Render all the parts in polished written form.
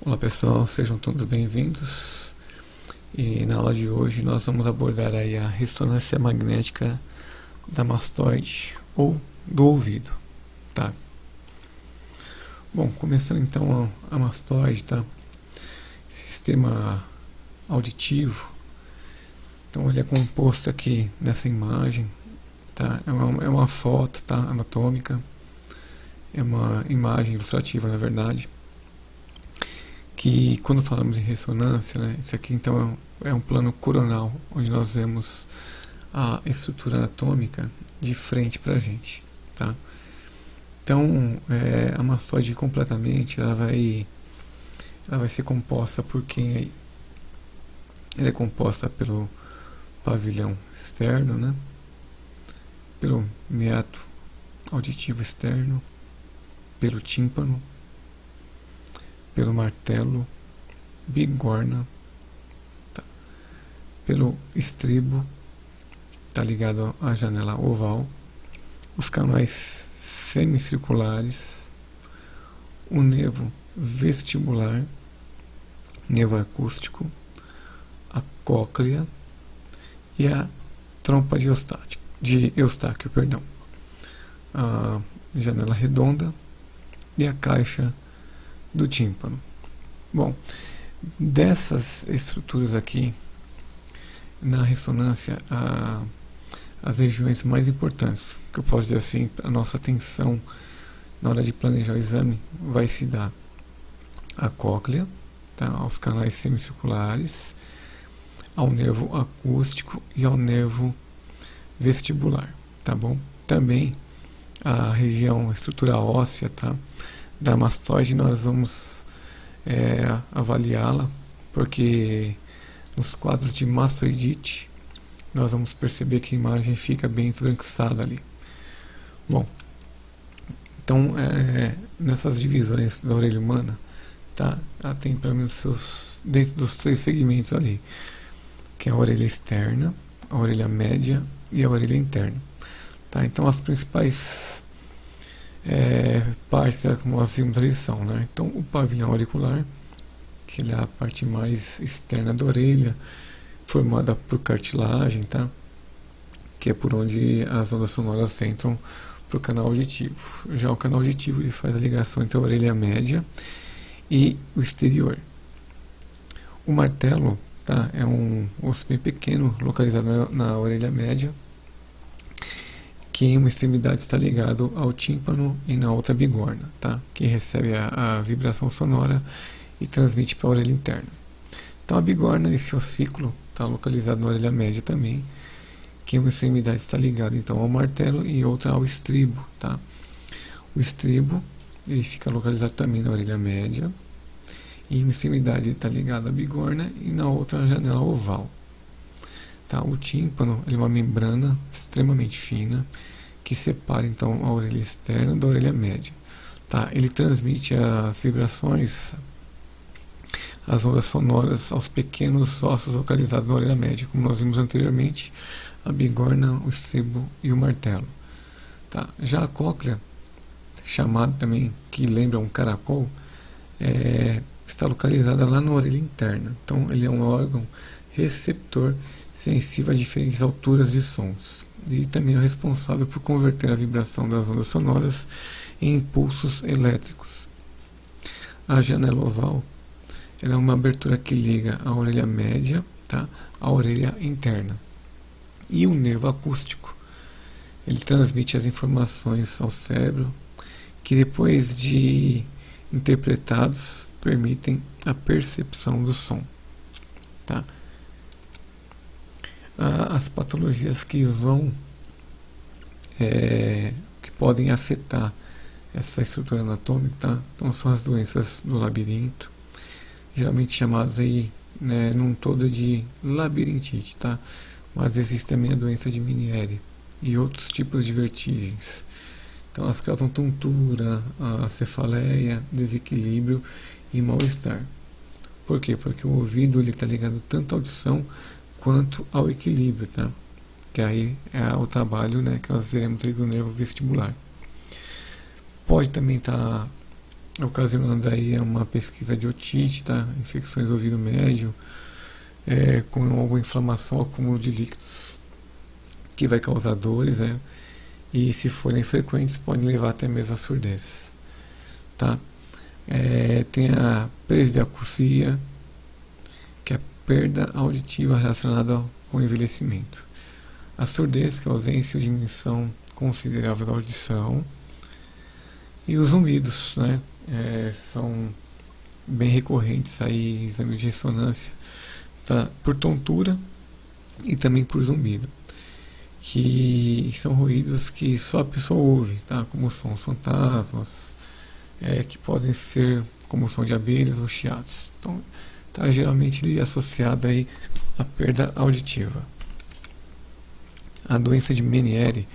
Olá pessoal, sejam todos bem-vindos e na aula de hoje nós vamos abordar aí a ressonância magnética da mastoide ou do ouvido, tá? Bom, começando então a mastoide, tá? Sistema auditivo, então ele é composto aqui nessa imagem, tá? É uma foto, tá? Anatômica, é uma imagem ilustrativa na verdade, que quando falamos em ressonância, né, esse aqui então é um plano coronal, onde nós vemos a estrutura anatômica de frente para a gente, tá? Então, a mastoide completamente, ela vai ser composta por quem aí? Ela é composta pelo pavilhão externo, né? Pelo meato auditivo externo, pelo tímpano, pelo martelo, bigorna, tá? Pelo estribo, tá ligado à janela oval, os canais semicirculares, o nervo vestibular, nervo acústico, a cóclea e a trompa de Eustáquio, a janela redonda e a caixa do tímpano. Bom, dessas estruturas aqui, na ressonância, as regiões mais importantes, que eu posso dizer assim, a nossa atenção na hora de planejar o exame vai se dar à cóclea, tá, aos canais semicirculares, ao nervo acústico e ao nervo vestibular, tá bom? Também a região, a estrutura óssea, tá, da mastoide nós vamos avaliá-la, porque nos quadros de mastoidite nós vamos perceber que a imagem fica bem esbranquiçada ali. Bom, então nessas divisões da orelha humana, tá, ela tem pelo menos dentro dos 3 segmentos ali, que é a orelha externa, a orelha média e a orelha interna, tá? Então as principais partes, como nós vimos ali, são, né? Então o pavilhão auricular, que é a parte mais externa da orelha, formada por cartilagem, tá? Que é por onde as ondas sonoras entram para o canal auditivo. Já o canal auditivo ele faz a ligação entre a orelha média e o exterior. O martelo, tá, é um osso bem pequeno localizado na orelha média, que em uma extremidade está ligado ao tímpano e na outra bigorna, tá? Que recebe a vibração sonora e transmite para a orelha interna. Então a bigorna, esse ossículo, está localizado na orelha média também, que em uma extremidade está ligado então ao martelo e outra ao estribo, tá? O estribo ele fica localizado também na orelha média, e em uma extremidade está ligado à bigorna e na outra à janela oval. Tá? O tímpano ele é uma membrana extremamente fina que separa então a orelha externa da orelha média. Tá? Ele transmite as vibrações, as ondas sonoras aos pequenos ossos localizados na orelha média, como nós vimos anteriormente, a bigorna, o estribo e o martelo. Tá? Já a cóclea, chamada também, que lembra um caracol, está localizada lá na orelha interna. Então ele é um órgão receptor sensível a diferentes alturas de sons e também é responsável por converter a vibração das ondas sonoras em impulsos elétricos. A janela oval ela é uma abertura que liga a orelha média, tá, à orelha interna. E o nervo acústico ele transmite as informações ao cérebro, que depois de interpretados permitem a percepção do som, tá? As patologias que que podem afetar essa estrutura anatômica, tá? Então são as doenças do labirinto, geralmente chamadas aí, né, num todo de labirintite, tá? Mas existe também a doença de Meniere e outros tipos de vertigens. Então elas causam tontura, a cefaleia, desequilíbrio e mal-estar. Por quê? Porque o ouvido está ligado tanto à audição quanto ao equilíbrio, tá? Que aí é o trabalho, né, que nós veremos aí do nervo vestibular. Pode também estar ocasionando aí uma pesquisa de otite, tá? Infecções do ouvido médio, com alguma inflamação, acúmulo de líquidos, que vai causar dores, né? E se forem frequentes, podem levar até mesmo à surdez, tá? Tem a presbiacusia, que é a perda auditiva relacionada com o envelhecimento. A surdez, que é a ausência ou diminuição considerável da audição. E os zumbidos, né? São bem recorrentes aí em exame de ressonância, tá? Por tontura e também por zumbido, que são ruídos que só a pessoa ouve, tá? Como sons fantasmas, que podem ser como som de abelhas ou chiados. Então, está geralmente associado aí à perda auditiva. A doença de Meniere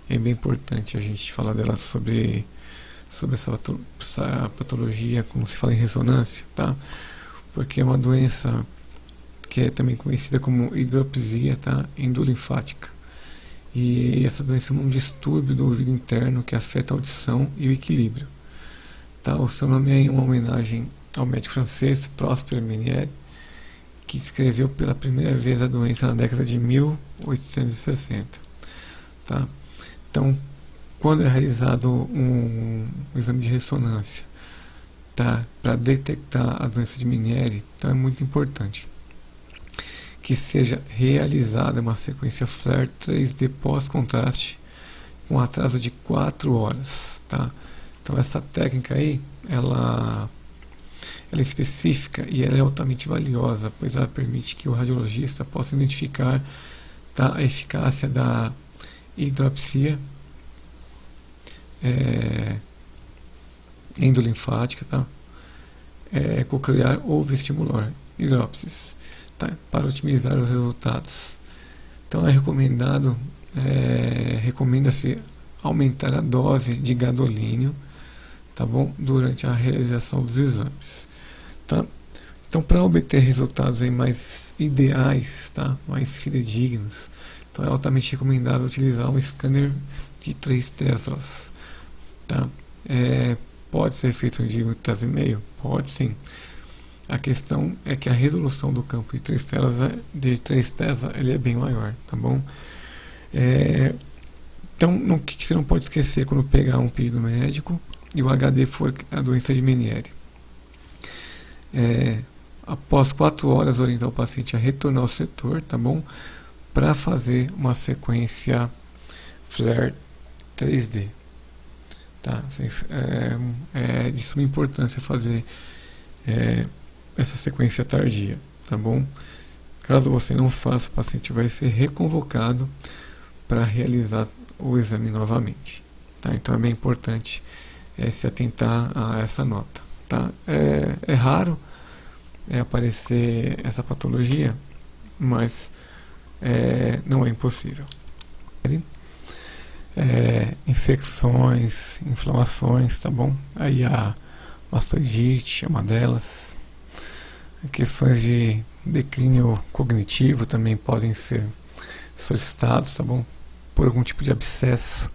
é bem importante a gente falar dela sobre essa patologia, como se fala em ressonância, tá? Porque é uma doença que é também conhecida como hidropisia, tá? Endolinfática. E essa doença é um distúrbio do ouvido interno que afeta a audição e o equilíbrio. Tá? O seu nome é uma homenagem ao médico francês Prosper Ménière, que descreveu pela primeira vez a doença na década de 1860. Tá? Então, quando é realizado um exame de ressonância, tá, para detectar a doença de Meniere, então é muito importante que seja realizada uma sequência FLAIR 3D pós-contraste com atraso de 4 horas. Tá? Então essa técnica aí, ela é específica e ela é altamente valiosa, pois ela permite que o radiologista possa identificar, tá, a eficácia da hidropsia endolinfática, tá? Coclear ou vestibular, hidrópsis, tá? Para otimizar os resultados. Então recomenda-se aumentar a dose de gadolínio, tá bom? Durante a realização dos exames, tá? Então, para obter resultados aí mais ideais, tá? Mais fidedignos, então é altamente recomendável utilizar um scanner de 3 teslas, tá? Pode ser feito de 1,5 tesla? Pode sim. A questão é que a resolução do campo de 3 tesla ele é bem maior, tá bom? Então, o que você não pode esquecer quando pegar um pedido médico e o HD for a doença de Meniere? Após 4 horas, orientar o paciente a retornar ao setor, tá bom? Para fazer uma sequência FLAIR 3D. Tá? É de suma importância fazer essa sequência tardia, tá bom? Caso você não faça, o paciente vai ser reconvocado para realizar o exame novamente, tá? Então é bem importante se atentar a essa nota, tá? É raro aparecer essa patologia, mas não é impossível. Infecções, inflamações, tá bom? Aí a mastoidite é uma delas. Questões de declínio cognitivo também podem ser solicitados, tá bom? Por algum tipo de abscesso,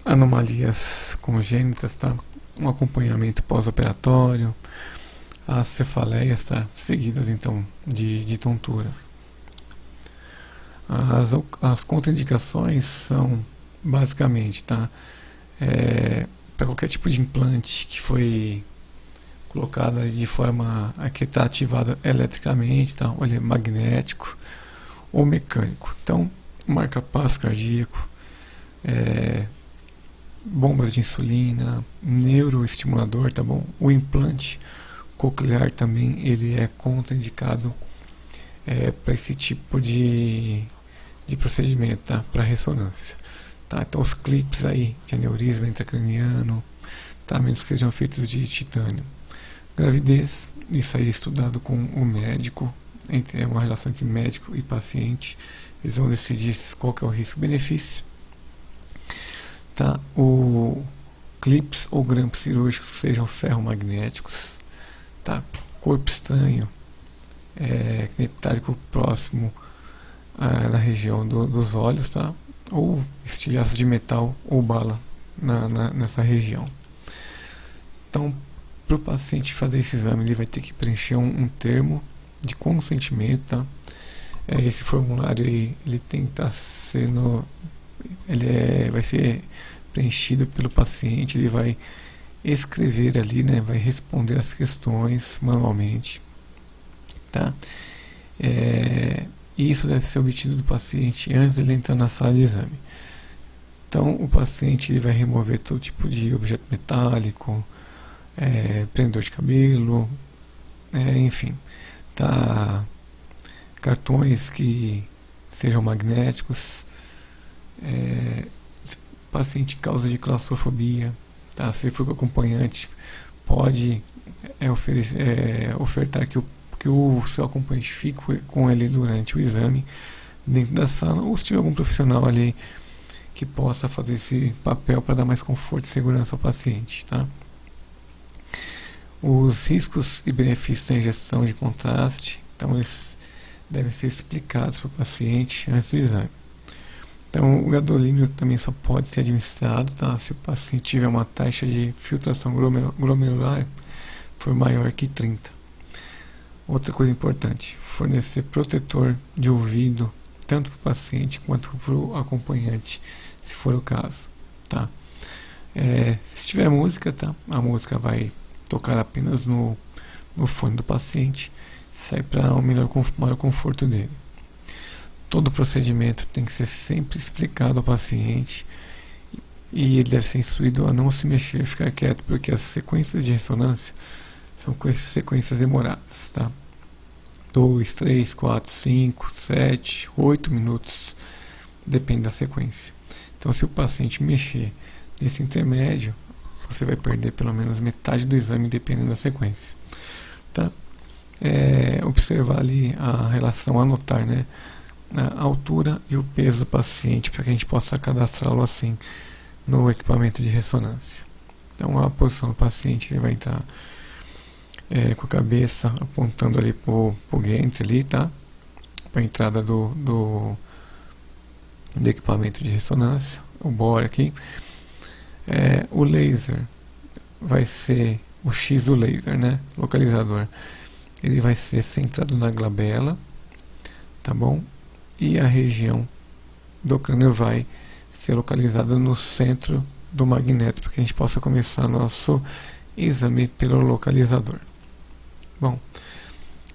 anomalias congênitas, tá? Um acompanhamento pós-operatório, as cefaleias, tá? Seguidas então de tontura. As contraindicações são basicamente, tá? Para qualquer tipo de implante que foi colocado de forma a que está ativado eletricamente, tá? Ou ele é magnético ou mecânico. Então, marca-passo cardíaco, bombas de insulina, neuroestimulador, tá bom? O implante coclear também ele é contraindicado para esse tipo de procedimento, tá? Para ressonância, tá? Então os clipes aí de aneurisma intracraniano, tá? Menos que sejam feitos de titânio. Gravidez, isso aí é estudado com o médico, é uma relação entre médico e paciente, eles vão decidir qual que é o risco-benefício, tá? O clips ou grampos cirúrgicos que sejam ferromagnéticos, tá? Corpo estranho, metálico próximo na região dos olhos, tá? Ou estilhaço de metal ou bala nessa região. Então, para o paciente fazer esse exame, ele vai ter que preencher um termo de consentimento, tá? Esse formulário aí, ele tem que estar sendo, vai ser preenchido pelo paciente, ele vai escrever ali, né? Vai responder as questões manualmente, tá? Isso deve ser obtido do paciente antes dele entrar na sala de exame. Então, o paciente ele vai remover todo tipo de objeto metálico, prendedor de cabelo, enfim, tá? Cartões que sejam magnéticos, se o paciente causa de claustrofobia, tá? Se for com acompanhante, pode ofertar que o seu acompanhante fique com ele durante o exame dentro da sala, ou se tiver algum profissional ali que possa fazer esse papel para dar mais conforto e segurança ao paciente, tá? Os riscos e benefícios da injeção de contraste, então eles devem ser explicados para o paciente antes do exame. Então, o gadolínio também só pode ser administrado, tá? Se o paciente tiver uma taxa de filtração glomerular for maior que 30. Outra coisa importante, fornecer protetor de ouvido tanto para o paciente quanto para o acompanhante, se for o caso, tá? Se tiver música, tá? A música vai tocar apenas no fone do paciente, sai para o maior conforto dele. Todo o procedimento tem que ser sempre explicado ao paciente e ele deve ser instruído a não se mexer, ficar quieto, porque as sequências de ressonância são sequências demoradas, tá? 2, 3, 4, 5, 7, 8 minutos, depende da sequência. Então, se o paciente mexer nesse intermédio, você vai perder pelo menos metade do exame, dependendo da sequência, tá? Observar ali a relação, anotar, né, a altura e o peso do paciente, para que a gente possa cadastrá-lo assim no equipamento de ressonância. Então, a posição do paciente, ele vai entrar com a cabeça apontando ali para o gantry ali, tá? Para a entrada do equipamento de ressonância, o bore aqui. O laser vai ser o X do laser, né? Localizador. Ele vai ser centrado na glabela, tá bom? E a região do crânio vai ser localizada no centro do magneto, para que a gente possa começar nosso exame pelo localizador. Bom,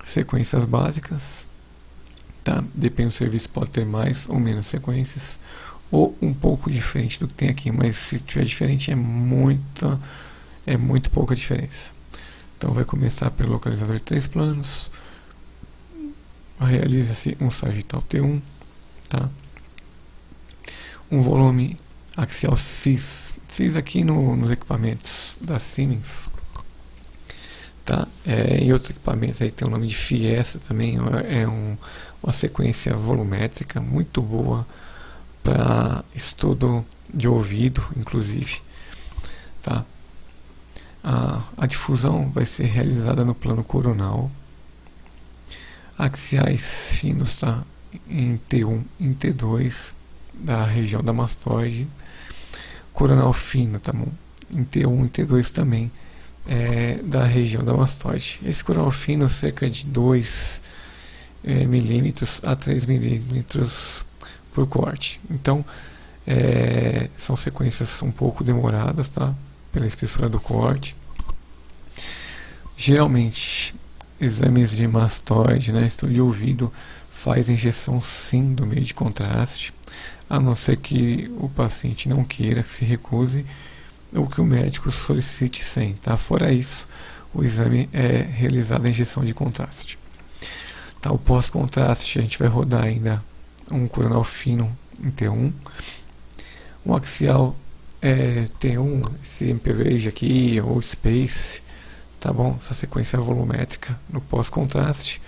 sequências básicas, tá? Depende do serviço, pode ter mais ou menos sequências, ou um pouco diferente do que tem aqui, mas se tiver diferente é muito pouca diferença. Então vai começar pelo localizador de 3 planos, realiza-se um sagital T1, tá? Um volume axial CIS aqui nos equipamentos da Siemens, tá? Em outros equipamentos aí tem o nome de Fiesta também, uma sequência volumétrica muito boa para estudo de ouvido, inclusive, tá? A difusão vai ser realizada no plano coronal, axiais finos, tá? Em T1 e em T2 da região da mastoide, coronal fino, tá bom? Em T1 e T2 também da região da mastoide. Esse coronal fino cerca de 2 milímetros a 3 milímetros por corte. Então são sequências um pouco demoradas, tá? Pela espessura do corte. Geralmente exames de mastoide, né, estudo de ouvido, faz injeção sim do meio de contraste, a não ser que o paciente não queira, que se recuse, ou que o médico solicite sem, tá? Fora isso, o exame é realizado a injeção de contraste. Tá, o pós-contraste a gente vai rodar ainda um coronal fino em T1, um axial T1, esse MPVage aqui, ou Space, tá bom? Essa sequência volumétrica no pós-contraste,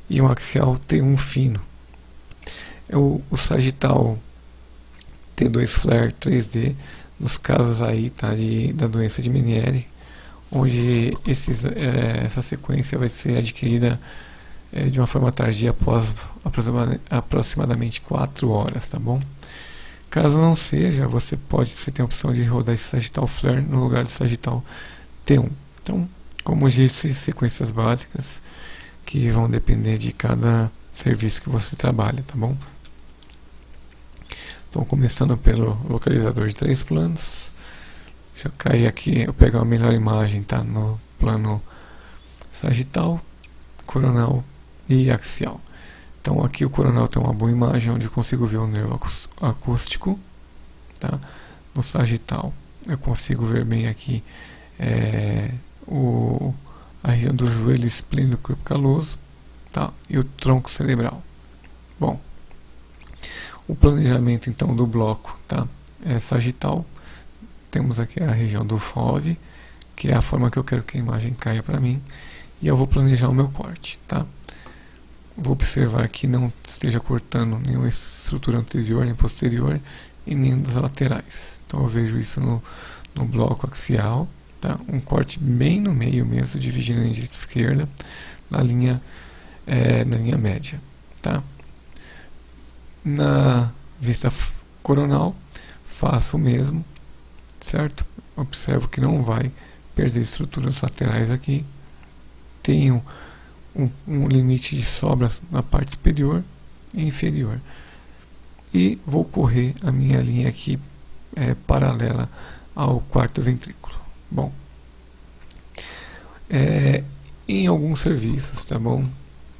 e um axial T1 fino. O sagital T2 flare 3D, nos casos aí, tá, da doença de Meniere, onde essa sequência vai ser adquirida de uma forma tardia após aproximadamente 4 horas, tá bom? Caso não seja, você tem a opção de rodar esse sagital flare no lugar do sagital T1. Então, como disse, sequências básicas que vão depender de cada serviço que você trabalha, tá bom? Então, começando pelo localizador de 3 planos, já caí aqui, eu pego a melhor imagem, tá? No plano sagital, coronal e axial. Então aqui o coronal tem uma boa imagem onde eu consigo ver o nervo acústico, tá? No sagital eu consigo ver bem aqui a região do joelho esplênico do corpo caloso, tá? E o tronco cerebral. Bom, o planejamento então do bloco, tá? É sagital. Temos aqui a região do FOV, que é a forma que eu quero que a imagem caia para mim, e eu vou planejar o meu corte, tá? Vou observar que não esteja cortando nenhuma estrutura anterior nem posterior e nem das laterais. Então eu vejo isso no bloco axial, tá? Um corte bem no meio mesmo, dividindo em direita e esquerda, na linha média, tá? Na vista coronal, faço o mesmo, certo? Observo que não vai perder estruturas laterais aqui. Tenho um limite de sobras na parte superior e inferior. E vou correr a minha linha aqui paralela ao quarto ventrículo. Bom, em alguns serviços, tá bom?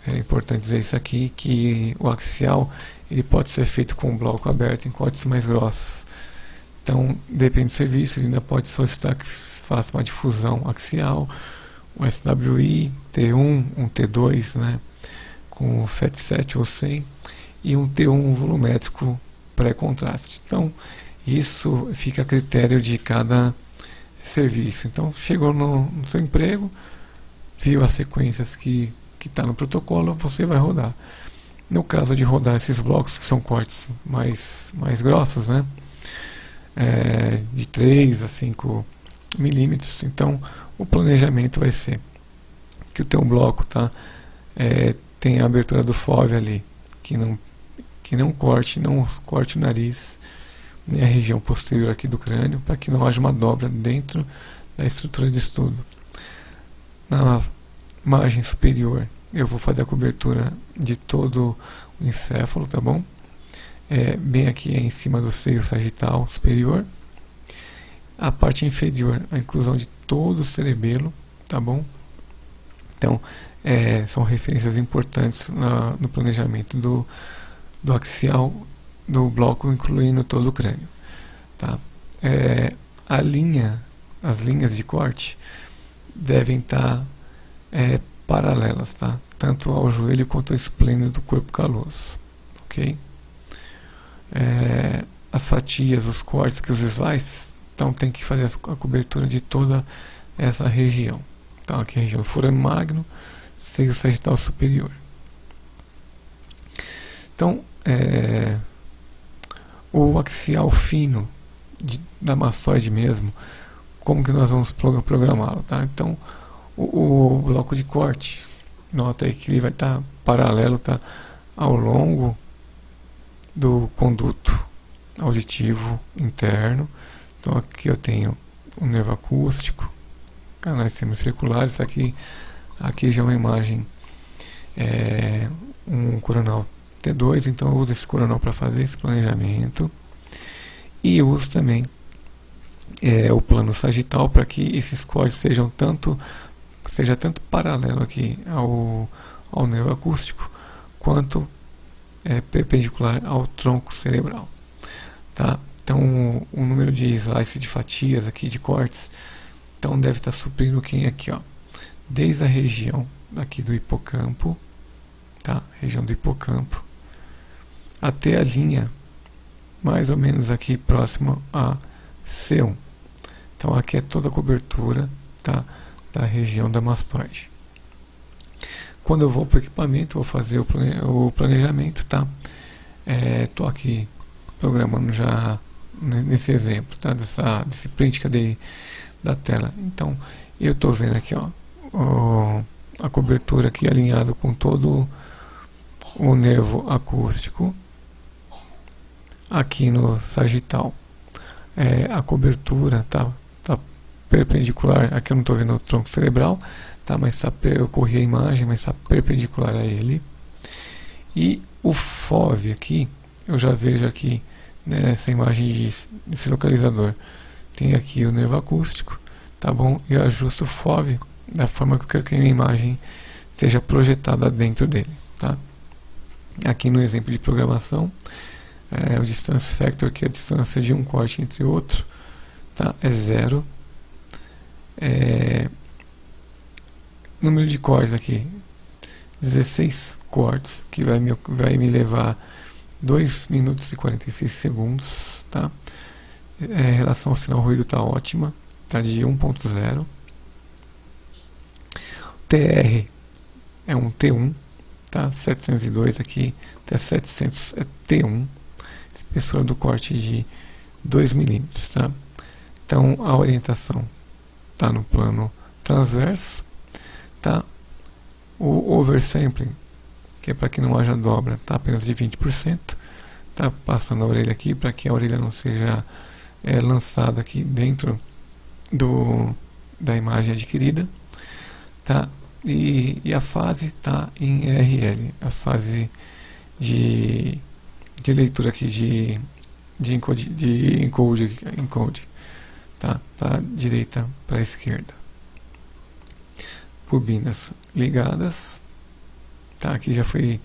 É importante dizer isso aqui, que o axial ele pode ser feito com o bloco aberto em cortes mais grossos. Então, depende do serviço, ele ainda pode solicitar que faça uma difusão axial, um SWI, T1, um T2, né, com FET7 ou 100, e um T1 volumétrico pré-contraste. Então, isso fica a critério de cada serviço. Então, chegou no seu emprego, viu as sequências que está no protocolo, você vai rodar. No caso de rodar esses blocos, que são cortes mais grossos, né, de 3 a 5 milímetros, então o planejamento vai ser que o teu bloco tem a abertura do FOV ali, que não corte o nariz nem a região posterior aqui do crânio, para que não haja uma dobra dentro da estrutura de estudo. Na margem superior eu vou fazer a cobertura de todo o encéfalo, tá bom? Bem aqui em cima do seio sagital superior. A parte inferior, a inclusão de todo o cerebelo, tá bom? Então, são referências importantes no planejamento do axial do bloco, incluindo todo o crânio, tá? As linhas de corte devem estar paralelas, tá? Tanto ao joelho quanto ao esplênio do corpo caloso, ok? As fatias, os cortes, que os slices, então tem que fazer a cobertura de toda essa região. Então aqui a região do forame magno, seio sagital superior. Então, o axial fino da mastoide mesmo, como que nós vamos programá-lo, tá? Então, o bloco de corte, nota aí que ele vai estar paralelo, tá, ao longo do conduto auditivo interno. Então aqui eu tenho o nervo acústico, canais semicirculares. Aqui já é uma imagem, um coronal T2, então eu uso esse coronal para fazer esse planejamento, e uso também o plano sagital para que esses cortes seja tanto paralelo aqui ao nervo acústico, quanto perpendicular ao tronco cerebral, tá? Então o número de slice de fatias aqui, de cortes, então deve estar suprindo quem aqui, ó, desde a região aqui do hipocampo, tá? Região do hipocampo, até a linha mais ou menos aqui próximo a C1. Então aqui é toda a cobertura, tá, da região da mastoide. Quando eu vou para o equipamento, vou fazer o planejamento, tá? Tô aqui programando já nesse exemplo, tá? Desse print que eu dei da tela. Então eu estou vendo aqui, ó, a cobertura aqui alinhado com todo o nervo acústico. Aqui no sagital, a cobertura tá perpendicular, aqui eu não estou vendo o tronco cerebral, tá? Mas eu corri a imagem, mas está perpendicular a ele. E o FOV aqui, eu já vejo aqui nessa imagem desse localizador, tem aqui o nervo acústico, tá bom? E eu ajusto o FOV da forma que eu quero que a minha imagem seja projetada dentro dele, tá? Aqui no exemplo de programação, o distance factor, que é a distância de um corte entre outro, tá? É 0. Número de cortes aqui, 16 cortes, que vai me levar 2 minutos e 46 segundos, tá? Relação sinal-ruído está ótima, tá de 1.0. TR é um T1, tá? 702 aqui, até 700 é T1, espessura do corte de 2 milímetros, tá? Então a orientação está no plano transverso, tá? O oversampling, que é para que não haja dobra, está apenas de 20%, tá? Passando a orelha aqui para que a orelha não seja lançada aqui dentro da imagem adquirida, tá? E a fase está em RL, a fase de leitura aqui de encode, tá? Da direita para a esquerda. Bobinas ligadas, tá? Aqui já foi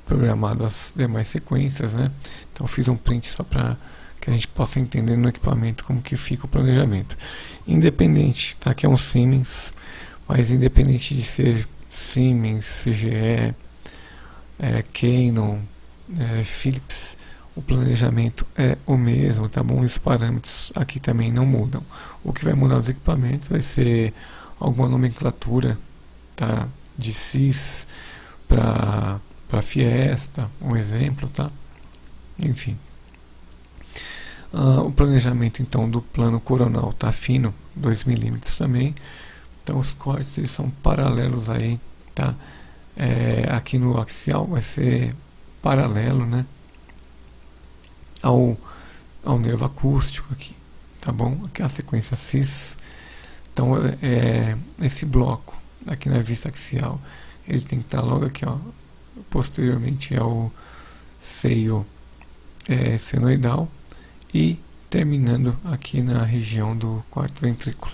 programado as demais sequências, né? Então fiz um print só para que a gente possa entender no equipamento como que fica o planejamento. Independente, tá? Que é um Siemens, mas independente de ser Siemens, CGE, Canon, Philips, o planejamento é o mesmo, tá bom? Os parâmetros aqui também não mudam. O que vai mudar nos equipamentos vai ser alguma nomenclatura, tá? De CIS para Fiesta, um exemplo, tá? Enfim. O planejamento então do plano coronal tá fino, 2 milímetros também. Então os cortes eles são paralelos aí, tá? Aqui no axial vai ser paralelo, né? Ao nervo acústico aqui, tá bom? Aqui é a sequência CIS. Então esse bloco aqui na vista axial, ele tem que estar logo aqui, ó, posteriormente ao seio esfenoidal e terminando aqui na região do quarto ventrículo,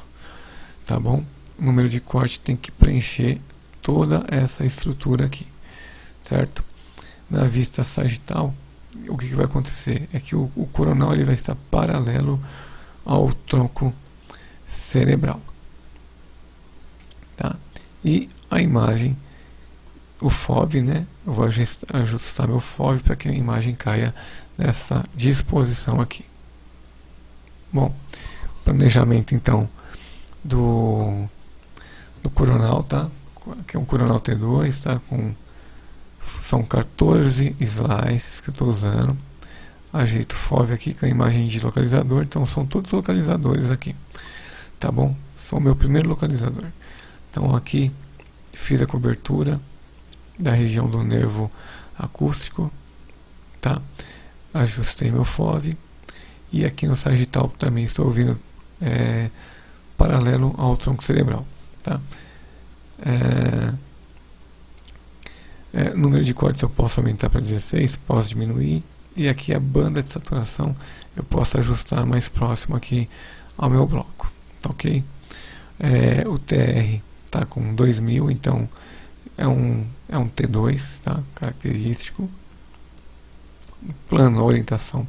tá bom? O número de corte tem que preencher toda essa estrutura aqui, certo? Na vista sagital, o que vai acontecer é que o coronal ele vai estar paralelo ao tronco cerebral, tá? E a imagem, o FOV, né? Eu vou ajustar meu FOV para que a imagem caia nessa disposição aqui. Bom, planejamento então do coronal, tá? Que é um coronal T2, tá? São 14 slices que eu estou usando. Ajeito o FOV aqui com a imagem de localizador, então são todos localizadores aqui, tá bom? São o meu primeiro localizador. Então aqui fiz a cobertura da região do nervo acústico, tá? Ajustei meu FOV e aqui no sagital também estou ouvindo paralelo ao tronco cerebral, tá? Número de cortes eu posso aumentar para 16, posso diminuir, e aqui a banda de saturação eu posso ajustar mais próximo aqui ao meu bloco, tá ok? O TR tá com 2000, então é um T2, tá? Característico. Plano, a orientação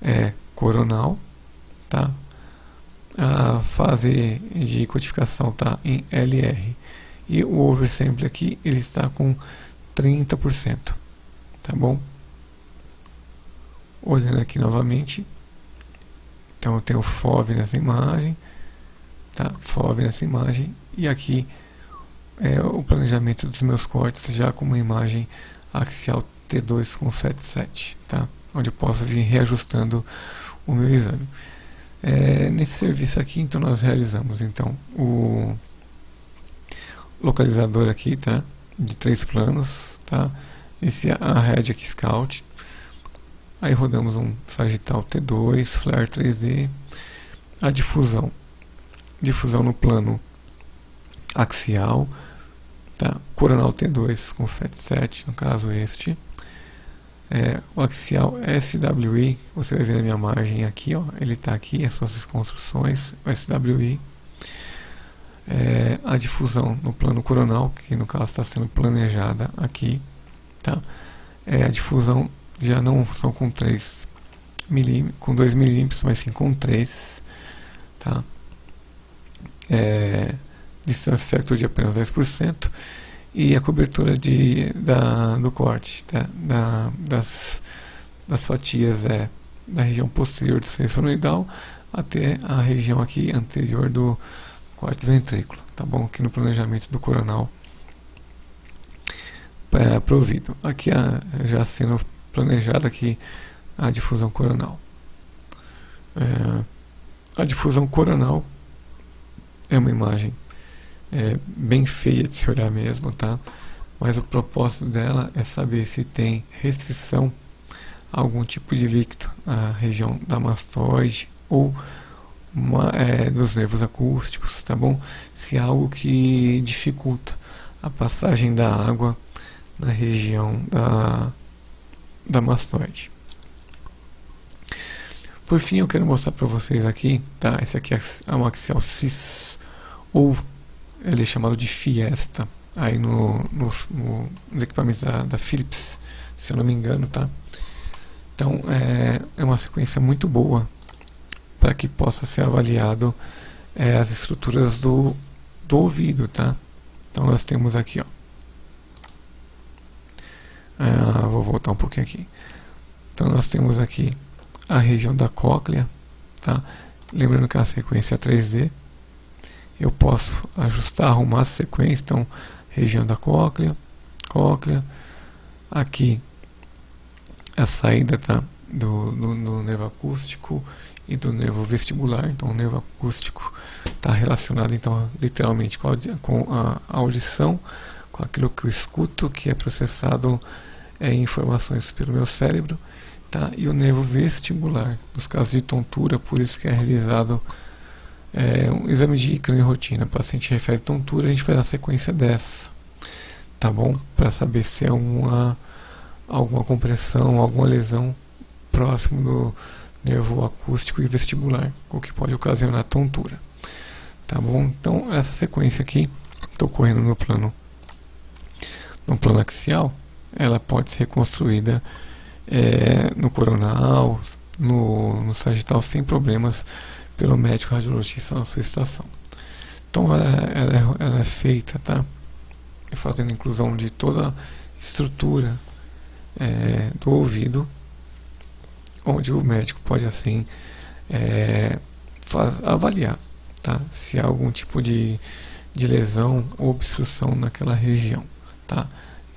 é coronal, tá? A fase de codificação está em LR e o oversample aqui ele está com 30%, tá bom? Olhando aqui novamente, então eu tenho FOV nessa imagem, tá? FOV nessa imagem, e aqui o planejamento dos meus cortes já com uma imagem axial T2 com FAT7, tá? Onde eu posso vir reajustando o meu exame. Nesse serviço aqui, então, nós realizamos então o localizador aqui, tá? De 3 planos, tá? Esse é a rede aqui Scout. Aí rodamos um sagital T2, Flare 3D. A difusão difusão no plano axial, tá? Coronal T2 com FET7, no caso este. O axial SWI, você vai ver na minha margem aqui, ó, ele está aqui, as suas construções, o SWI. A difusão no plano coronal, que no caso está sendo planejada aqui, tá? A difusão já não são com 3 milímetros, com 2 milímetros, mas sim com 3, tá? Distância factor de apenas 10%, e a cobertura do corte, tá? das fatias da região posterior do senso senoidal até a região aqui anterior do quarto ventrículo, tá bom? Aqui no planejamento do coronal provido. Aqui já sendo planejado aqui a difusão coronal. A difusão coronal é uma imagem bem feia de se olhar mesmo, tá? Mas o propósito dela é saber se tem restrição a algum tipo de líquido na região da mastoide ou dos nervos acústicos, tá bom? Se há algo que dificulta a passagem da água na região da mastoide. Por fim, eu quero mostrar para vocês aqui, tá? Esse aqui é um axial cis, ou ele é chamado de Fiesta, aí nos equipamentos da Philips, se eu não me engano, tá? Então, é uma sequência muito boa para que possa ser avaliado as estruturas do ouvido, tá? Então nós temos aqui, ó. Vou voltar um pouquinho aqui. Então nós temos aqui a região da cóclea, tá? Lembrando que a sequência é 3D. Eu posso ajustar, arrumar a sequência. Então, região da cóclea, aqui a saída, tá? do nervo acústico e do nervo vestibular. Então o nervo acústico está relacionado então literalmente com a audição, com aquilo que eu escuto, que é processado em informações pelo meu cérebro, tá? E o nervo vestibular, nos casos de tontura, por isso que é realizado um exame de crânio rotina. O paciente refere tontura, a gente faz a sequência dessa, tá bom? Para saber se é alguma compressão, alguma lesão próximo do nervo acústico e vestibular, o que pode ocasionar tontura, tá bom? Então essa sequência aqui, estou correndo no plano axial, ela pode ser reconstruída no coronal, no sagital, sem problemas, pelo médico radiologista na sua estação. Então ela é feita, tá? Fazendo inclusão de toda a estrutura do ouvido, onde o médico pode assim avaliar, tá? Se há algum tipo de lesão ou obstrução naquela região, tá?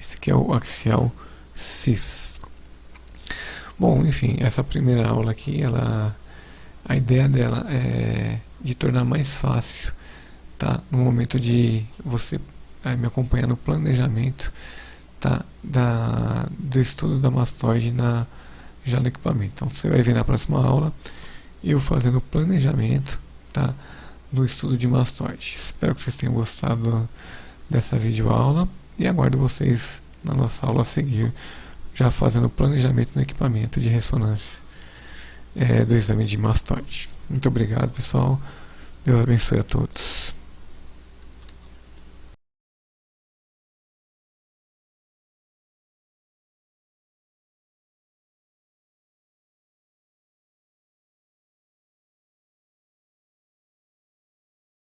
Esse aqui é o axial cis. Bom, enfim, essa primeira aula aqui, a ideia dela é de tornar mais fácil, tá? No momento de você me acompanhar no planejamento, tá? Do estudo da mastoide já no equipamento. Então você vai ver na próxima aula eu fazendo o planejamento, tá? Do estudo de mastoide. Espero que vocês tenham gostado dessa videoaula e aguardo vocês na nossa aula a seguir, já fazendo o planejamento no equipamento de ressonância do exame de mastoide. Muito obrigado, pessoal. Deus abençoe a todos.